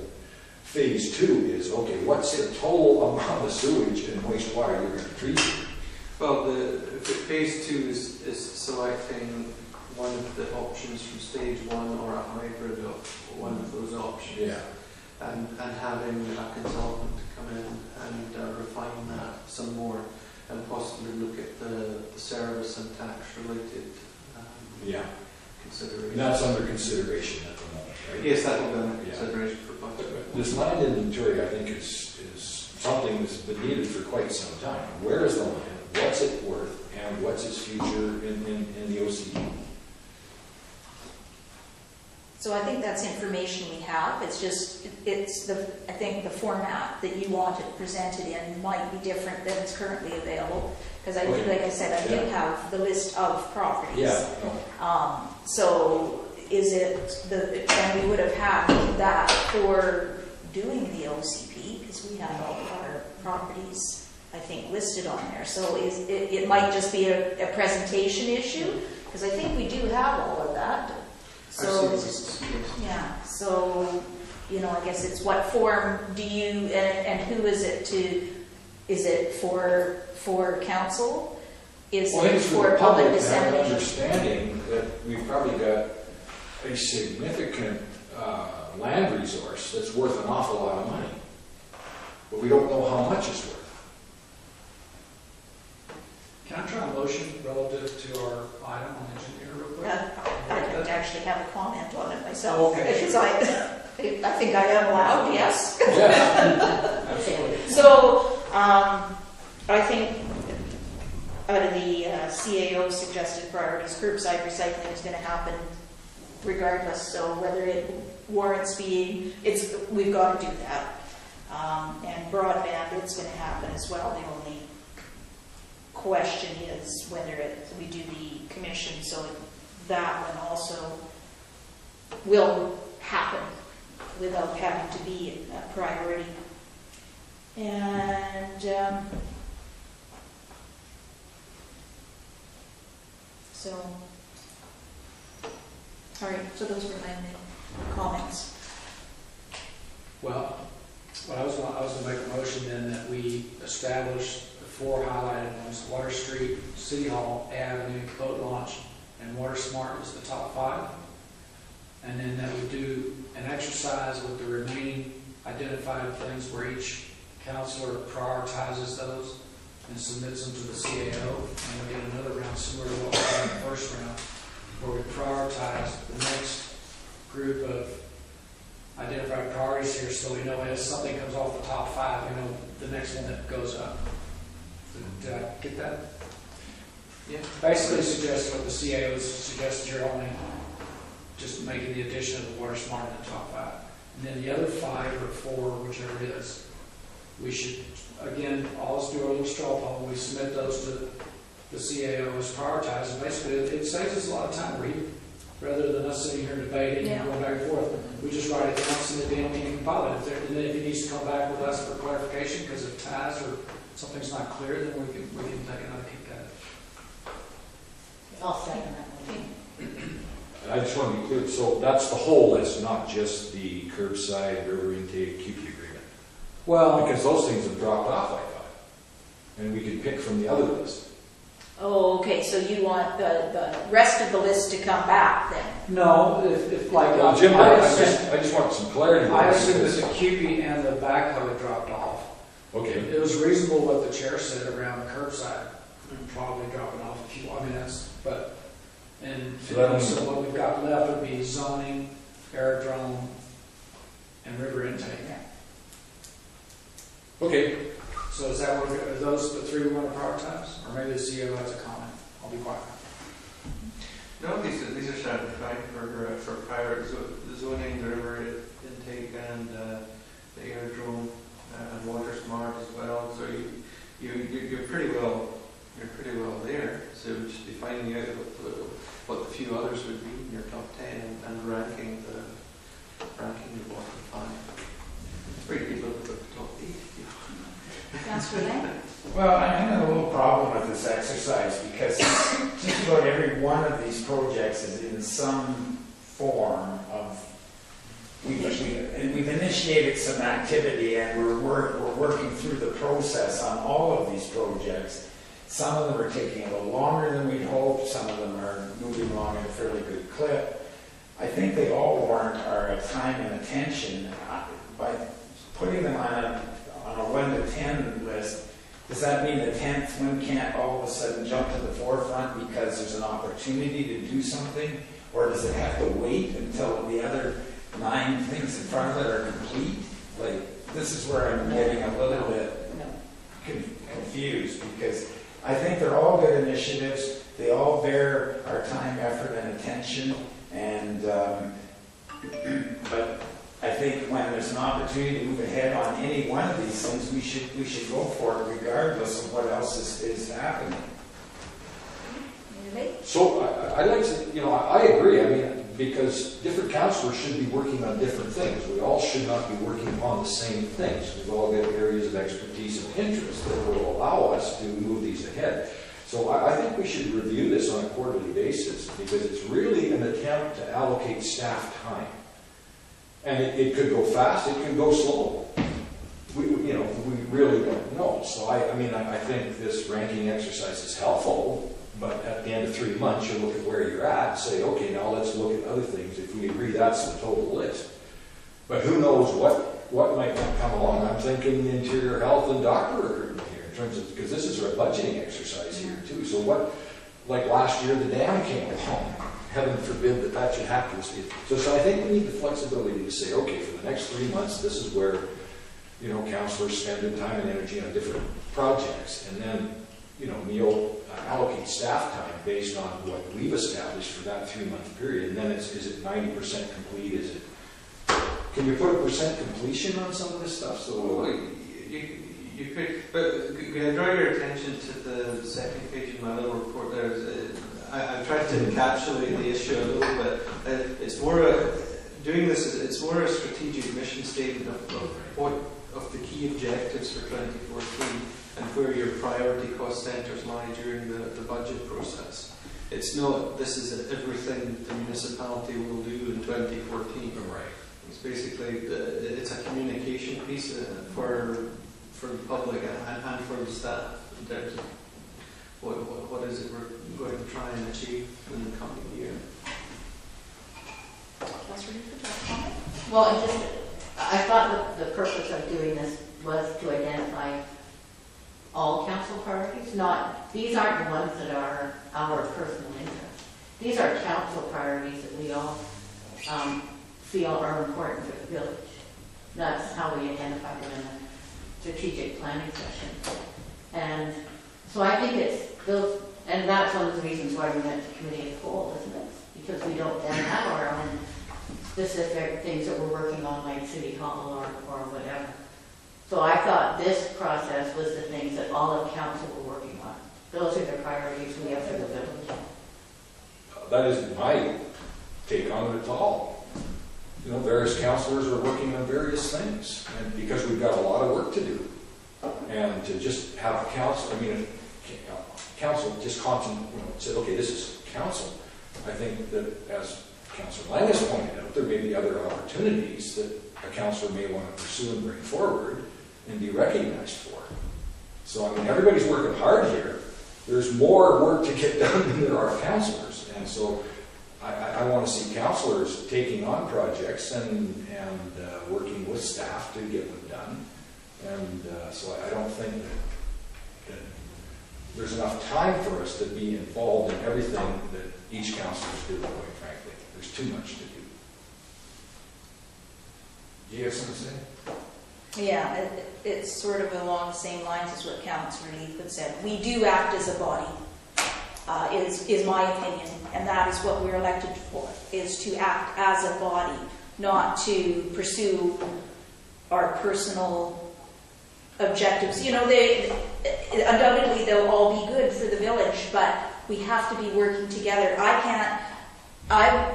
phase 2 is, okay, what's the total amount of sewage and wastewater you're going to treat? Well, the phase 2 is selecting one of the options from stage 1 or a hybrid of one of those options. Yeah. And having a consultant to come in and refine that some more, and possibly look at the service and tax related Yeah. considerations. And that's under consideration at the moment, right? Yes, that will be under Yeah. consideration for budget. This land inventory, I think, is something that's been needed for quite some time. Where is the land? What's it worth? And what's its future in the OCD? So I think that's information we have, it's just, I think the format that you want it presented in might be different than it's currently available, because I did, like I said, I did have the list of properties. Yeah. So is it, and we would have had that for doing the OCP, because we have all of our properties, I think, listed on there. So it might just be a presentation issue, because I think we do have all of that. So, yeah, so, you know, I guess it's what form do you, and who is it to, is it for council? Is Well, I think it it's for the public public to have an dissemination? understanding that we've probably got a significant land resource that's worth an awful lot of money, but we don't know how much it's worth. Can I try a motion relative to our item on engineer real quick? I don't actually have a comment on it myself, Oh, okay. because I think I am allowed, yes. Yeah. Absolutely. So, I think out of the CAO suggested priorities, curbside recycling is going to happen regardless. So whether it warrants being, we've got to do that. And broadband, it's going to happen as well. The only question is whether we do the commission, so that one also will happen without having to be a priority. And so, all right, so those were my main comments. Well, I was going to make a motion then that we establish the 4 highlighted ones: Water Street, City Hall, Avenue, Boat Launch, and Water Smart as the top 5. And then that we do an exercise with the remaining identified things where each councilor prioritizes those and submits them to the CAO. And we get another round similar to what we did in the first round, where we prioritize the next group of identified priorities here, so we know as something comes off the top 5, we know the next one that goes up. Did I get that? Yeah. Basically suggests what the CAO suggests here, only just making the addition of the Water Smart in the top 5. And then the other 5 or 4, whichever it is, we should, again, always do our little straw poll. We submit those to the CAO as prioritized. And basically, it saves us a lot of time reading, rather than us sitting here debating and going back and forth. We just write it down, send it to him, he can compile it. And then if he needs to come back with us for clarification because of ties or something's not clear, then we can take another kick at it. I'll second that one. I just want to be clear, so that's the whole list, not just the curbside, river intake, QP agreement. Well, Because those things have dropped off, I thought. And we could pick from the other list. Oh, okay, so you want the rest of the list to come back then? No, if like, Well, Jim, I I assume just want some clarity. that the QB and the backhoe had dropped off. Okay. It was reasonable what the chair said around the curbside, probably dropping off a few, I mean, that's, but, and so what we've got left would be zoning, aerodrome, and river intake. Okay. So is that what, are those the three we want to prioritize? Or maybe the CEO has a comment? I'll be quiet. No, these are starting fine for prior zoning, the river intake, and the aerodrome, and water smart as well. So you're pretty well there. So we should be finding out what the few others would be in your top 10 and ranking the bottom 5. Pretty good look at the top 8. Councillor Lang? Well, I'm having a little problem with this exercise because just about every one of these projects is in some form of, we've initiated some activity and we're working through the process on all of these projects. Some of them are taking a little longer than we'd hoped, some of them are moving along at a fairly good clip. I think they all warrant our time and attention. By putting them on a 1 to 10 list, does that mean the 10th one can't all of a sudden jump to the forefront because there's an opportunity to do something? Or does it have to wait until the other 9 things in front of it are complete? Like, this is where I'm getting a little bit confused, because I think they're all good initiatives. They all bear our time, effort, and attention. And but I think when there's an opportunity to move ahead on any one of these things, we should go for it regardless of what else is happening. So I'd like to, I agree. I mean, because different councillors should be working on different things. We all should not be working on the same things. We've all got areas of expertise and interest that will allow us to move these ahead. So I think we should review this on a quarterly basis, because it's really an attempt to allocate staff time. And it could go fast, it could go slow. We really don't know. So I think this ranking exercise is helpful, but at the end of 3 months, you look at where you're at and say, okay, now let's look at other things. If we agree that's the total list. But who knows what might come along. I'm thinking interior health and doctor recruitment here, in terms of, because this is a budgeting exercise here too. So like last year, the dam came along. Heaven forbid that should happen. So I think we need the flexibility to say, okay, for the next 3 months, this is where, councillors spend their time and energy on different projects. And then, we'll allocate staff time based on what we've established for that 3-month period. And then is it 90% complete? Can you put a percent completion on some of this stuff? So you could, but could I draw your attention to the second page of my little report there? I've tried to encapsulate the issue a little bit. It's more it's more a strategic mission statement of the key objectives for 2014 and where your priority cost centres lie during the budget process. It's not, this is everything the municipality will do in 2014. Right. It's basically, it's a communication piece for the public and for the staff in terms of what is it we're going to try and achieve in the coming year. Well, I thought that the purpose of doing this was to identify all council priorities. These aren't the ones that are our personal interest. These are council priorities that we all feel are important for the village. That's how we identify them in the strategic planning session. And so I think it's those, and that's one of the reasons why we went to committee of the whole, isn't it? Because we don't then have our own specific things that we're working on, like City Hall or whatever. So I thought this process was the things that all of council were working on. Those are the priorities we have for the village. That is my take on it all. Various councillors are working on various things, and because we've got a lot of work to do. And to just have council, council just said, okay, this is council. I think that, as Councillor Lang has pointed out, there may be other opportunities that a councillor may want to pursue and bring forward and be recognized for. So, everybody's working hard here, there's more work to get done than there are counselors. And so I want to see counselors taking on projects and working with staff to get them done. And so I don't think that there's enough time for us to be involved in everything that each counselor is doing, quite frankly. There's too much to do. Do you have something to say? Yeah, it's sort of along the same lines as what Councillor Leith had said. We do act as a body, is my opinion, and that is what we're elected for, is to act as a body, not to pursue our personal objectives. You know, undoubtedly they'll all be good for the village, but we have to be working together. I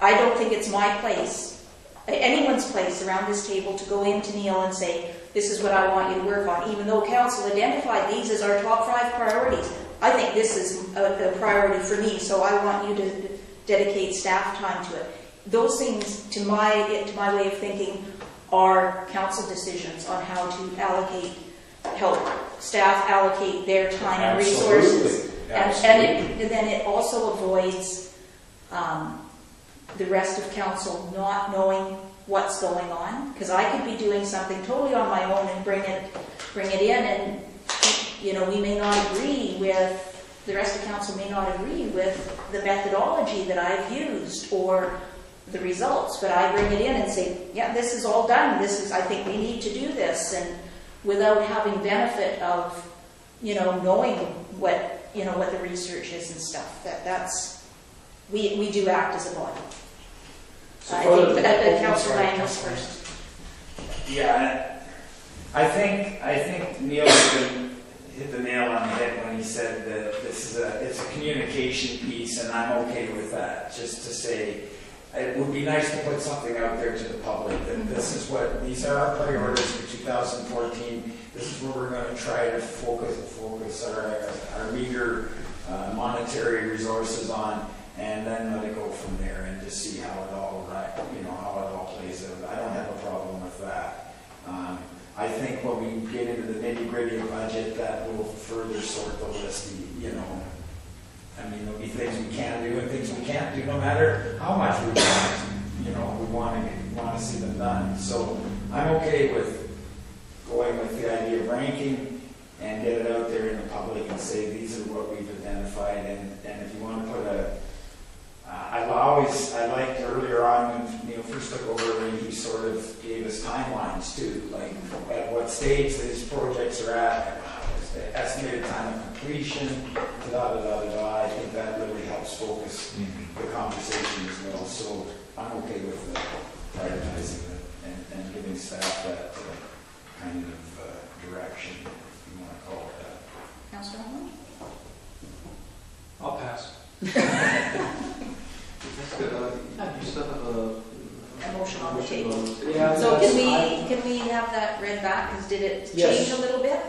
don't think it's my place, anyone's place around this table, to go in to Neil and say, this is what I want you to work on, even though council identified these as our top 5 priorities. I think this is a priority for me, so I want you to dedicate staff time to it. Those things, to my way of thinking, are council decisions on how to help staff allocate their time and resources. And then it also avoids the rest of council not knowing what's going on, because I could be doing something totally on my own and bring it in, and we may not agree with, the rest of council may not agree with the methodology that I've used or the results, but I bring it in and say, yeah, this is all done, I think we need to do this, and without having benefit of, knowing what the research is and stuff. We do act as a body. I think that Councillor Lang was first. Yeah, I think Neil hit the nail on the head when he said that it's a communication piece, and I'm okay with that. Just to say, it would be nice to put something out there to the public that these are our priorities for 2014. This is where we're going to try to focus our meager monetary resources on, and then let it go from there and just see how it all plays out. I don't have a problem with that. I think when we get into the nitty-gritty of budget, that will further sort the list. There'll be things we can do and things we can't do, no matter how much we want. We want to see them done. So I'm okay with going with the idea of ranking and get it out there in the public and say these are what we've identified. And if you want to put I liked earlier on when Neil first took over, and he sort of gave us timelines too, like at what stage these projects are at, the estimated time of completion, I think that really helps focus the conversation as well. So I'm okay with prioritizing it and giving staff that kind of direction, if you want to call it that. Councillor Holland? I'll pass. You still have A motion on the table. Yeah. So can we have that read back? Because did it change a little bit?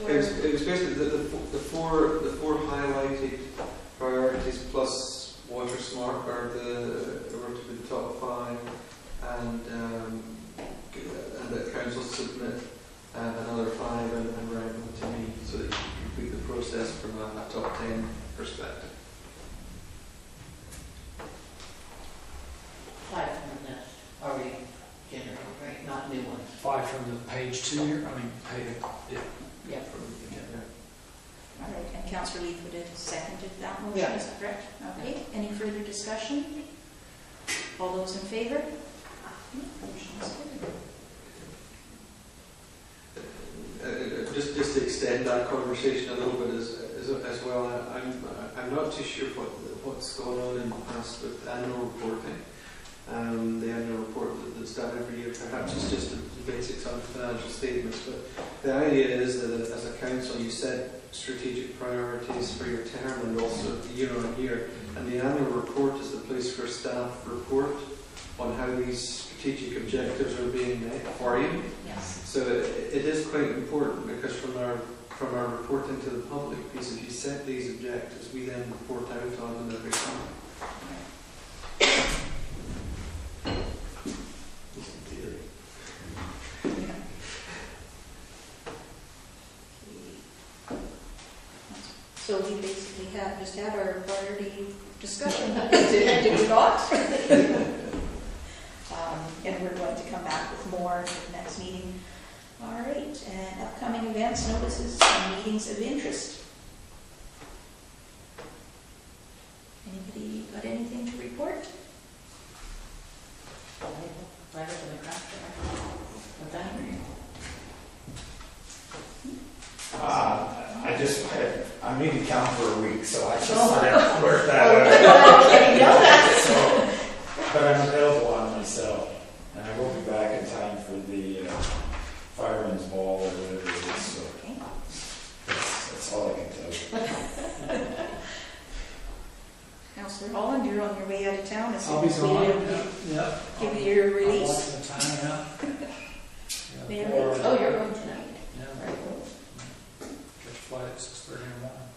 It was basically the four highlighted priorities plus water smart are were to be the top 5, and that council submit another 5 and write them to me so that you can complete the process from a top 10 perspective. 5 from the list already generated, right? Not new ones. 5 from the page 2 here, Yeah. All right, and Councillor Leith would have seconded that motion, Yeah. is that correct? Okay, any further discussion? All those in favor? Motion is carried. Just to extend that conversation a little bit as well, I'm not too sure what's going on in the past with annual reporting. The annual report that's done every year, perhaps it's just the basics on financial statements, but the idea is that as a council you set strategic priorities for your term and also year on year, and the annual report is the place where staff report on how these strategic objectives are being met for you. Yes. So it is quite important, because from our reporting to the public piece, if you set these objectives, we then report out on them every summer. So we basically just had our priority discussion, did we not? And we're going to come back with more at the next meeting. All right, and upcoming events, notices, and meetings of interest. Anybody got anything to report? Letters in the craft there. What's that? I'm leaving town for a week, so I just wanted to work that out. So, but I'm available on myself, and I will be back in time for the fireman's ball or whatever it is. So Okay. that's all I can tell you. Councillor Holland, you're on your way out of town. As I'll soon be as we gone, yeah. give you your release. I'll want some time, yeah. Mayor Yeah, Lee? Oh, you're going tonight. Yeah, Right. catch a flight at 6:30 in the morning.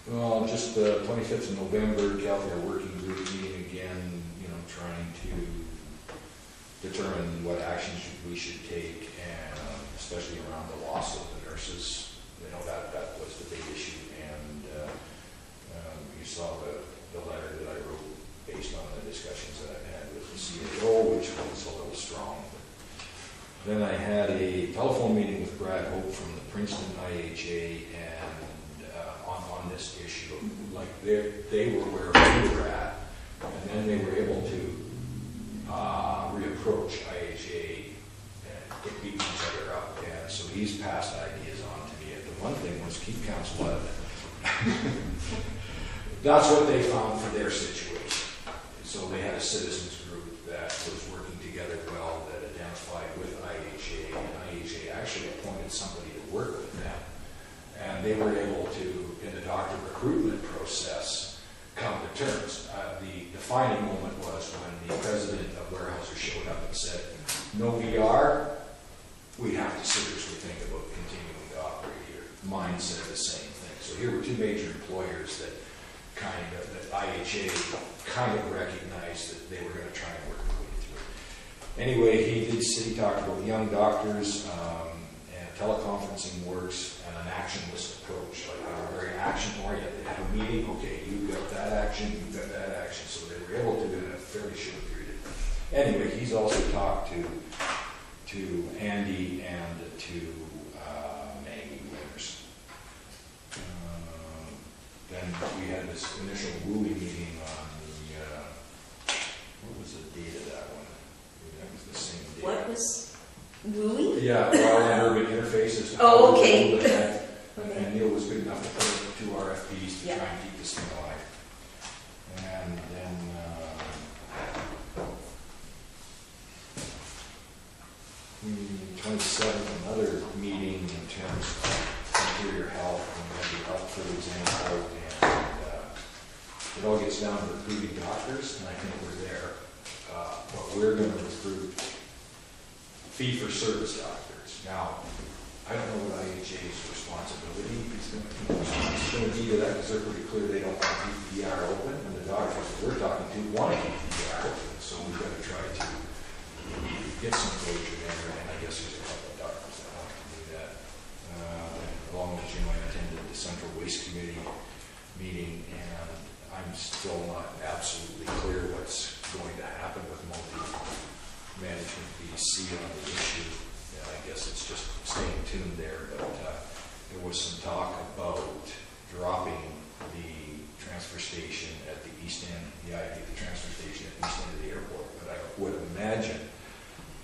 Well, just the 25th of November, California Working Group meeting again, trying to determine what actions we should take, and especially around the loss of the nurses. That was the big issue, and you saw the letter that I wrote based on the discussions that I've had with the CAO, which was a little strong. Then I had a telephone meeting with Brad Hope from the Princeton IHA, and on this issue, like they were where we were at, and then they were able to reapproach IHA and beat each other up. And so he's passed ideas on to me. The one thing was keep council out of it. That's what they found for their situation. So they had a citizens group that was working together well, that identified with IHA, and IHA actually appointed somebody to work with them. And they were able to, in the doctor recruitment process, come to terms. The defining moment was when the president of Weyerhaeuser showed up and said, no VR, we have to seriously think about continuing to operate here. Mine said the same thing. So here were two major employers that IHA kind of recognized that they were going to try and work their way through. Anyway, he talked about young doctors, and teleconferencing works, and an action list approach. Like they were very action oriented. They had a meeting, okay, you've got that action, you've got that action. So they were able to do it in a fairly short period. Anyway, he's also talked to Andy and to Maggie Winners. Then we had this initial WUI meeting on the, what was the date of that one? That was the same date. What was WUI? Yeah, well, and urban interfaces. Oh, okay. And Neil was good enough to put 2 RFPs to Yeah. try and keep this thing alive. And then, 27th, another meeting in terms of interior health, and maybe health, for example, and it all gets down to recruiting doctors, and I think we're there. But we're going to recruit fee-for-service doctors. Now, I don't know what IHA's responsibility is going to be to that, because they're pretty clear they don't want to keep the ER open, and the doctors that we're talking to want to keep the ER open. So we've got to try to get some closure there, and I guess there's a couple of doctors that want to do that. Along with Jim, I attended the Central Waste Committee meeting, and I'm still not absolutely clear what's going to happen with multi-management BC on the issue. Yeah, I guess it's just staying tuned there, but there was some talk about dropping the transfer station at the east end, the transfer station at the east end of the airport. But I would imagine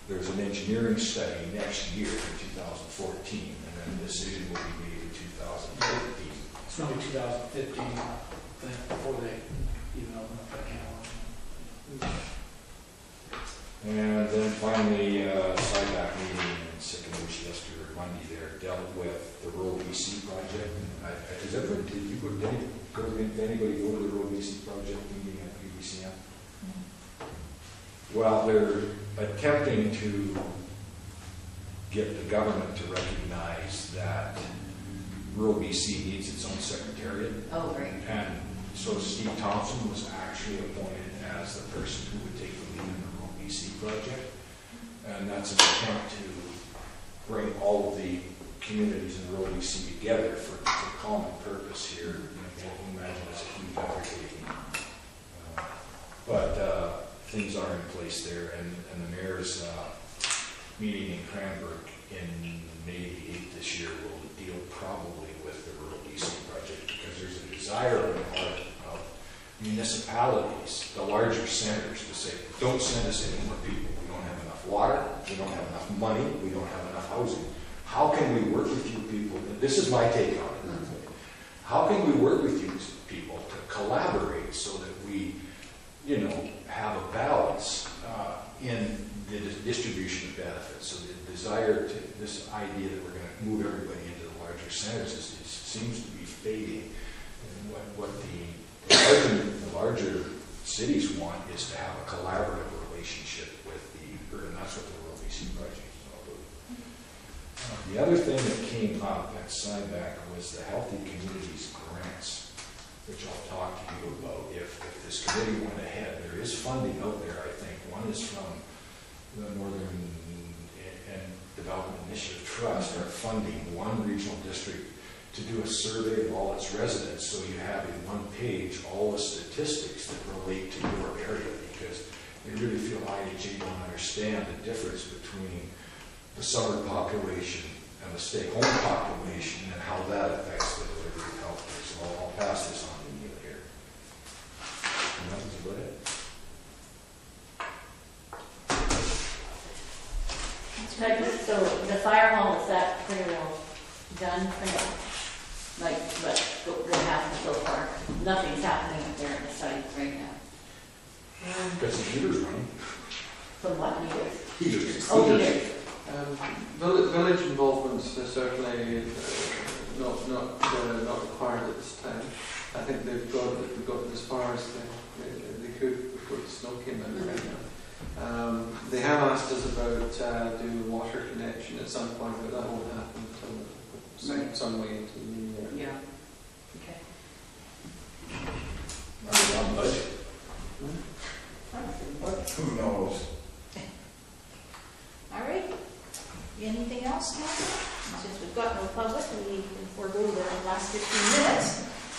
there's an engineering study next year in 2014, and then the decision will be made in 2015. It's going to be 2015, before they even open up that can of worms. And then finally, SIDAC meeting in Sycamore yesterday, Monday there, dealt with the Rural BC project. Did anybody go to the Rural BC project meeting at PBCM? Well, they're attempting to get the government to recognize that Rural BC needs its own secretariat. Oh, great. And so Steve Thompson was actually appointed as the person who would take the lead in the Rural BC project. And that's an attempt to bring all of the communities in rural BC together for a common purpose here. You can imagine it's a huge undertaking. But things are in place there, and the mayor's meeting in Cranbrook in May the 8th this year will deal probably with the rural BC project, because there's a desire on the part of municipalities, the larger centers, to say, don't send us any more people. We don't have enough water, we don't have enough money, we don't have enough housing. How can we work with you people? This is my take on it. How can we work with you people to collaborate so that we, have a balance in the distribution of benefits? So the desire to, this idea that we're going to move everybody into the larger centers seems to be fading. And what the larger cities want is to have a collaborative relationship with the urban. That's what the Rural BC project is all about. The other thing that came up at SIBAC was the Healthy Communities grants, which I'll talk to you about. If this committee went ahead, there is funding out there, I think. One is from the Northern and Development Initiative Trust are funding one regional district to do a survey of all its residents, so you have in one page all the statistics that relate to your area, because they really feel IHA don't understand the difference between the summer population and the stay-home population and how that affects the delivery of health care. So I'll pass this on to Neil here. And that was about it. So the fire hall, is that pretty well done for now? Like, what's going to happen so far? Nothing's happening up there at the site right now. Because the heater's running. From what meters? Heaters. Oh, heaters. Village involvement is certainly not required at this time. I think they've got as far as they could before the snow came in right now. They have asked us about doing a water connection at some point, but that won't happen until some way into the new year. Yeah. Okay. Are we on budget? Who knows? All right. Anything else, Council? Since we've got no public, we can forego the last 15 minutes.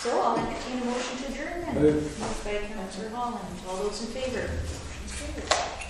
So I'll entertain a motion to adjourn then. Moved by Councillor Holland. All those in favor? Motion's carried.